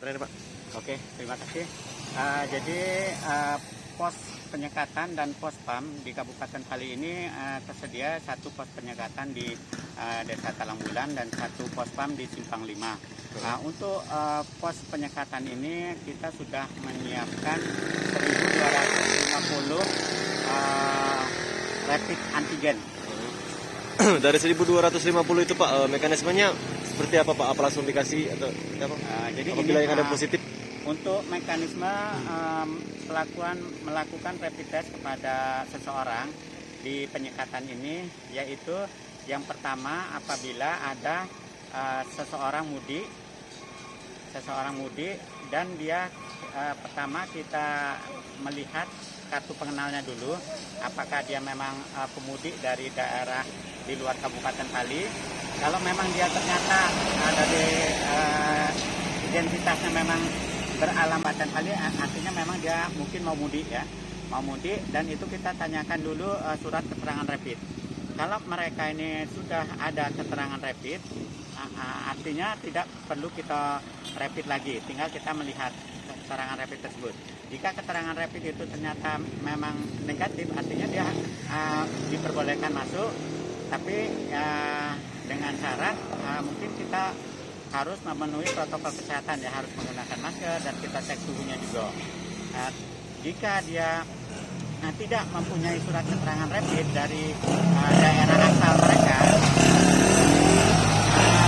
Terakhir Pak. Oke, terima kasih. Jadi pos penyekatan dan pos PAM di Kabupaten Pali ini tersedia satu pos penyekatan di Desa Talangbulan dan satu pos PAM di Simpang 5. Untuk pos penyekatan ini kita sudah menyiapkan 1.250 rapid antigen. Dari 1.250 itu Pak, mekanismenya seperti apa Pak? Apa langsung dikasih atau apa? Jadi apabila ini, yang ada positif? Untuk mekanisme melakukan rapid test kepada seseorang di penyekatan ini, yaitu yang pertama apabila ada seseorang mudik dan dia pertama kita melihat kartu pengenalnya dulu, apakah dia memang pemudik dari daerah di luar Kabupaten Pali. Kalau memang dia ternyata dari identitasnya memang beralamat Pali, artinya memang dia mungkin mau mudik dan itu kita tanyakan dulu surat keterangan rapid. Kalau mereka ini sudah ada keterangan rapid, artinya tidak perlu kita rapid lagi, tinggal kita melihat keterangan rapid tersebut. Jika keterangan rapid itu ternyata memang negatif, artinya dia diperbolehkan masuk, tapi dengan syarat mungkin kita harus memenuhi protokol kesehatan, ya harus menggunakan masker dan kita cek suhunya juga. Jika dia tidak mempunyai surat keterangan rapid dari daerah asal mereka,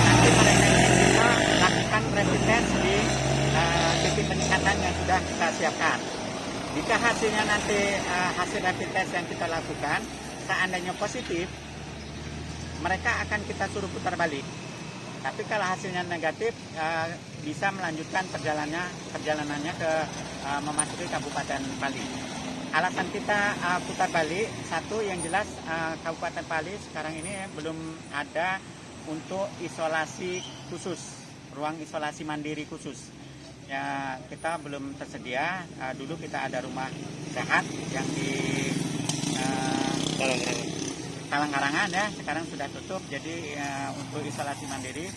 nanti mereka ini bisa lakukan rapid test di titik penyekatan yang sudah kita siapkan. Jika hasilnya nanti hasil rapid test yang kita lakukan seandainya positif, mereka akan kita suruh putar balik. Tapi kalau hasilnya negatif, bisa melanjutkan perjalanannya ke memasuki Kabupaten Pali. Alasan kita putar balik, satu yang jelas Kabupaten Pali sekarang ini belum ada untuk isolasi khusus, ruang isolasi mandiri khusus. Ya, kita belum tersedia. Dulu kita ada rumah sehat yang di Talangkarangan ya, sekarang sudah tutup. Jadi untuk isolasi mandiri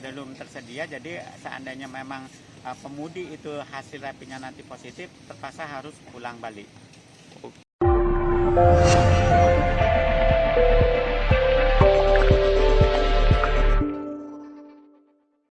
belum tersedia. Jadi seandainya memang pemudi itu hasil rapidnya nanti positif, terpaksa harus pulang balik.